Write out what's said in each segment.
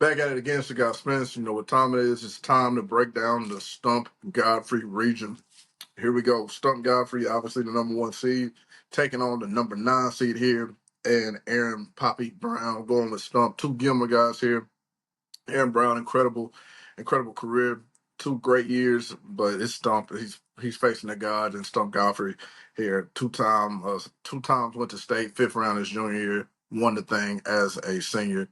Back at it again, Cigar Spence. You know what time it is. It's time to break down the Stump Godfrey region. Here we go. Stump Godfrey, obviously the number 1 seed, taking on the number 9 seed here. And Aaron Poppy Brown going with Stump. Two Gilmer guys here. Aaron Brown, incredible career. 2 great years, but it's Stump. He's facing the gods and Stump Godfrey here. Two times went to state, 5th round his junior year, won the thing as a senior,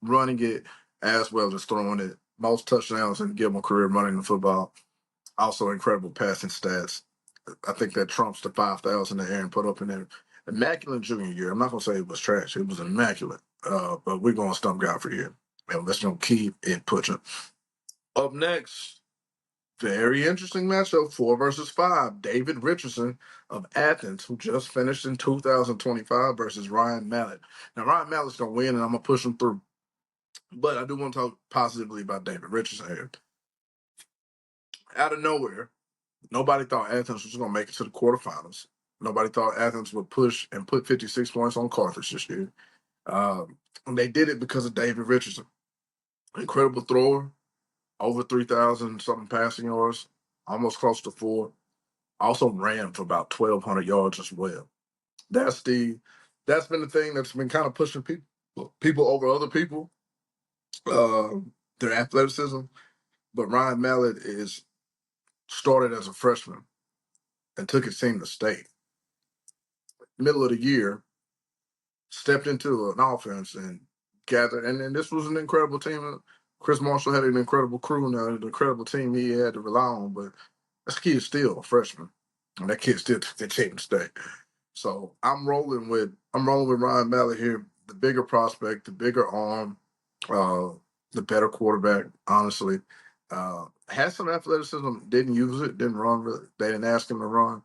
running it as well as throwing it. Most touchdowns in Gilmore career running the football. Also incredible passing stats. I think that trumps the 5,000 that Aaron put up in there. Immaculate junior year. I'm not gonna say it was trash. It was immaculate. But we're gonna Stump Godfrey here. And let's gonna keep it pushing. Up next, very interesting matchup, 4 versus 5. David Richardson of Athens, who just finished in 2025, versus Ryan Mallett. Now, Ryan Mallett's going to win, and I'm going to push him through. But I do want to talk positively about David Richardson here. Out of nowhere, nobody thought Athens was going to make it to the quarterfinals. Nobody thought Athens would push and put 56 points on Carthage this year. And they did it because of David Richardson. Incredible thrower, over 3,000 something passing yards, almost close to 4. Also ran for about 1,200 yards as well. That's been the thing that's been kind of pushing people over other people, their athleticism. But Ryan Mallett started as a freshman and took his team to state. Middle of the year, stepped into an offense and gathered, and this was an incredible team. Chris Marshall had an incredible crew and an incredible team he had to rely on, but this kid is still a freshman, and that kid still took the team to state. So I'm rolling with Ryan Mallett here, the bigger prospect, the bigger arm, the better quarterback, honestly. Had some athleticism, didn't use it, didn't run really. They didn't ask him to run.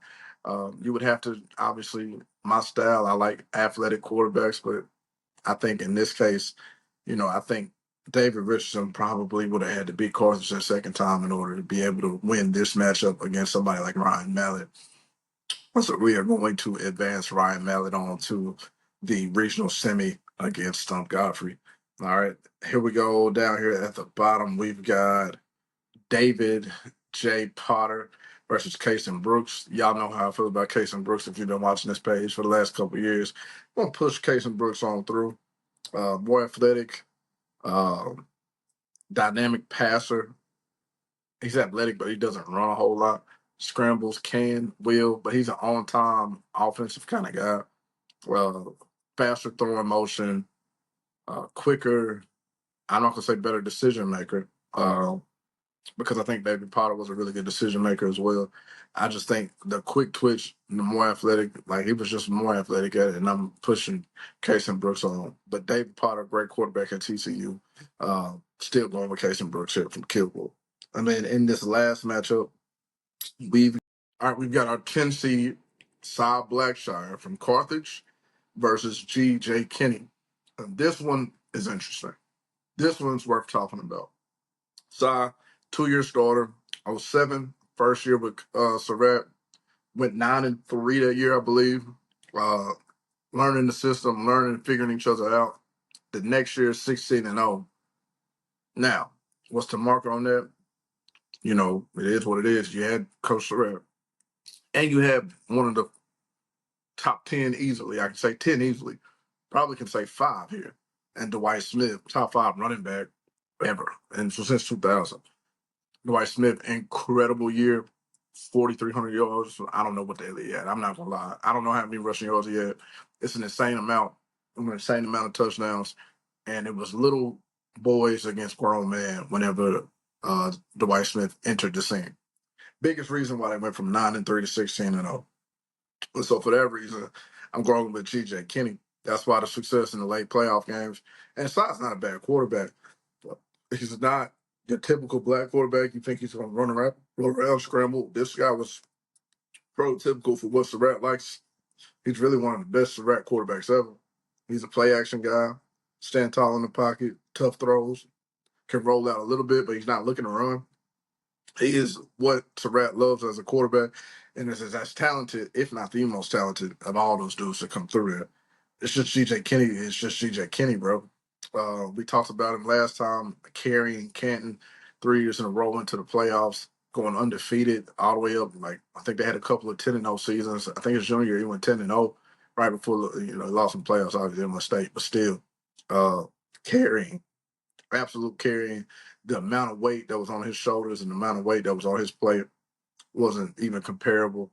You would have to, obviously, my style, I like athletic quarterbacks, but I think in this case, I think David Richardson probably would have had to beat Carthage a second time in order to be able to win this matchup against somebody like Ryan Mallett. So we are going to advance Ryan Mallett on to the regional semi against Stump Godfrey. All right, here we go. Down here at the bottom, we've got David J. Potter versus Kason Brooks. Y'all know how I feel about Kason Brooks if you've been watching this page for the last couple of years. I'm going to push Kason Brooks on through. More athletic, dynamic passer. He's athletic, but he doesn't run a whole lot. Scrambles, will, but he's an on-time offensive kind of guy. Faster throwing motion, quicker. I'm not going to say better decision maker because I think David Potter was a really good decision maker as well. I just think the quick twitch, the more athletic, like he was just more athletic at it, and I'm pushing Kason Brooks on. But David Potter, great quarterback at TCU, still going with Kason Brooks here from Kilgore. And then in this last matchup, we've got our 10 seed Cy Blackshire from Carthage versus G.J. Kinney. And this one is interesting. This one's worth talking about. Cy, 2-year starter, 07, first year with Surratt, went 9-3 that year, I believe. Learning the system, figuring each other out. The next year, 16-0. Now, what's the marker on that? It is what it is. You had Coach Surratt. And you have one of the top 10 easily. I can say 10 easily. Probably can say 5 here. And Dwight Smith, top 5 running back ever. And so since 2000. Dwight Smith, incredible year. 4,300 yards. I don't know what the hell he had. I'm not going to lie. I don't know how many rushing yards he had. It's an insane amount. An insane amount of touchdowns. And it was little boys against grown men whenever Dwight Smith entered the scene. Biggest reason why they went from 9-3 to 16-0. And so for that reason, I'm going with G.J. Kinney. That's why the success in the late playoff games. And Cy's not a bad quarterback. He's not your typical black quarterback. You think he's going to run around, scramble. This guy was prototypical for what Surratt likes. He's really one of the best Surratt quarterbacks ever. He's a play action guy, stand tall in the pocket, tough throws, can roll out a little bit, but he's not looking to run. He is what Surratt loves as a quarterback, and is as talented, if not the most talented, of all those dudes that come through there. It's just G.J. Kinney. It's just G.J. Kinney, bro. We talked about him last time, carrying Canton 3 years in a row into the playoffs, going undefeated all the way up. Like I think they had a couple of 10-0 seasons. I think his junior year he went 10-0 right before he lost some playoffs. Obviously in my state, but still uh, carrying, absolute carrying. The amount of weight that was on his shoulders and the amount of weight that was on his plate wasn't even comparable.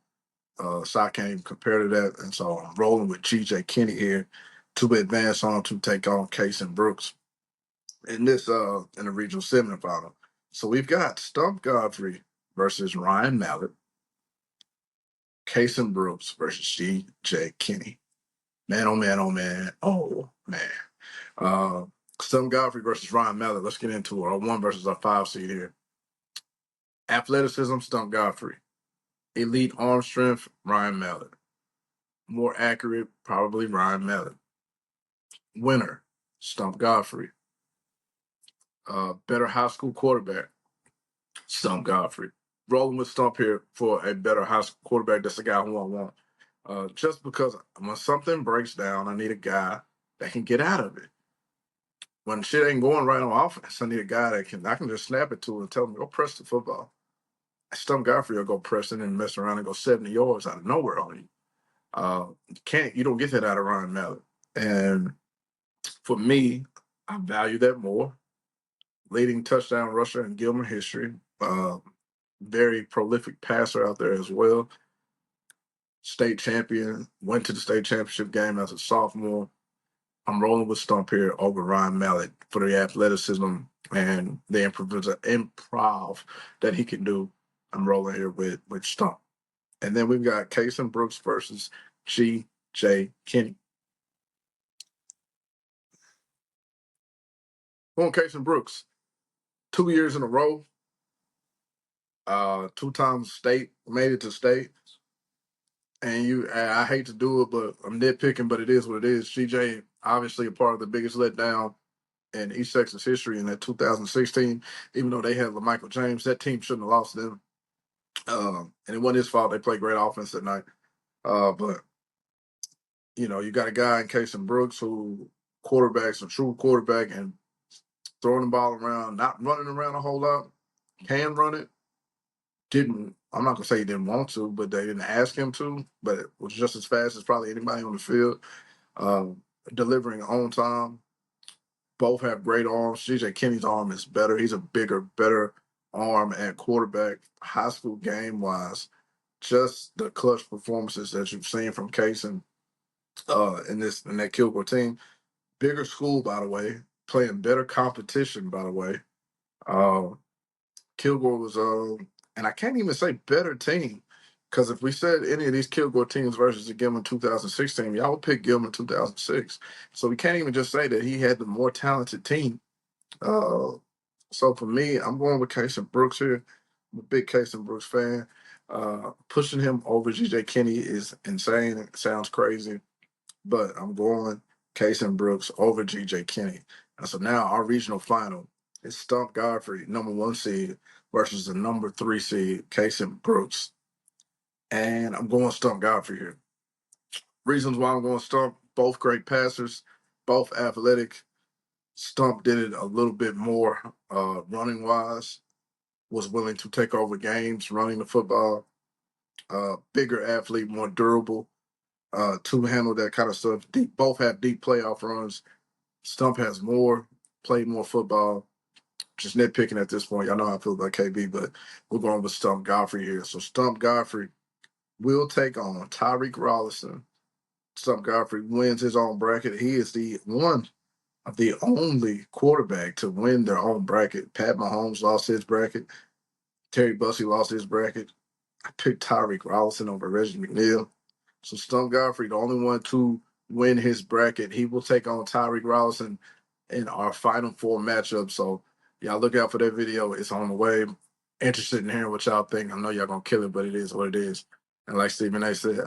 So I can't even compare to that. And so I'm rolling with GJ Kinney here to advance on to take on Case and Brooks in this in the regional semifinal. So we've got Stump Godfrey versus Ryan Mallett, Case and Brooks versus GJ Kinney. Man, oh man, oh man, oh man. Uh, Stump Godfrey versus Ryan Mallett. Let's get into it. Our 1 versus our 5 seed here. Athleticism, Stump Godfrey. Elite arm strength, Ryan Mallett. More accurate, probably Ryan Mallett. Winner, Stump Godfrey. Better high school quarterback, Stump Godfrey. Rolling with Stump here for a better high school quarterback. That's the guy who I want. Just because when something breaks down, I need a guy that can get out of it. When shit ain't going right on offense, I need a guy that I can just snap it to and tell him, go press the football. Stump Godfrey will go press it and mess around and go 70 yards out of nowhere on you. You don't get that out of Ryan Mallett. And for me, I value that more. Leading touchdown rusher in Gilmer history. Very prolific passer out there as well. State champion, went to the state championship game as a sophomore. I'm rolling with Stump here over Ryan Mallett for the athleticism and the improv that he can do. I'm rolling here with Stump. And then we've got Case and Brooks versus GJ Kinney. On Case and Brooks, 2 years in a row, 2 times state, made it to state. And I hate to do it, but I'm nitpicking, but it is what it is. GJ, obviously a part of the biggest letdown in East Texas history in that 2016, even though they had LaMichael James, that team shouldn't have lost them. And it wasn't his fault. They played great offense that night. But, you got a guy in Casey Brooks who quarterback's a true quarterback and throwing the ball around, not running around a whole lot, can run it. I'm not going to say he didn't want to, but they didn't ask him to, but it was just as fast as probably anybody on the field. Delivering on time. Both have great arms. CJ Kinney's arm is better. He's a bigger, better arm at quarterback, high school game-wise. Just the clutch performances that you've seen from Case and in that Kilgore team. Bigger school, by the way. Playing better competition, by the way. Kilgore was, and I can't even say better team, because if we said any of these Kilgore teams versus the Gilman 2016, y'all would pick Gilman 2006. So we can't even just say that he had the more talented team. So for me, I'm going with Casey Brooks here. I'm a big Casey Brooks fan. Pushing him over GJ Kinney is insane. It sounds crazy, but I'm going Casey Brooks over GJ Kinney. And so now our regional final is Stump Godfrey, number 1 seed, versus the number 3 seed, Casey Brooks. And I'm going Stump Godfrey here. Reasons why I'm going Stump: both great passers, both athletic. Stump did it a little bit more running wise, was willing to take over games, running the football. Bigger athlete, more durable to handle that kind of stuff. Both have deep playoff runs. Stump has played more football. Just nitpicking at this point. Y'all know how I feel about KB, but we're going with Stump Godfrey here. So Stump Godfrey will take on Tyreek Rollison. Stump Godfrey wins his own bracket. He is the only quarterback to win their own bracket. Pat Mahomes lost his bracket. Terry Bussey lost his bracket. I picked Tyreek Rollison over Reggie McNeil. So Stump Godfrey, the only one to win his bracket. He will take on Tyreek Rollison in our Final Four matchup. So y'all look out for that video. It's on the way. Interested in hearing what y'all think. I know y'all going to kill it, but it is what it is. And like Stephen A said,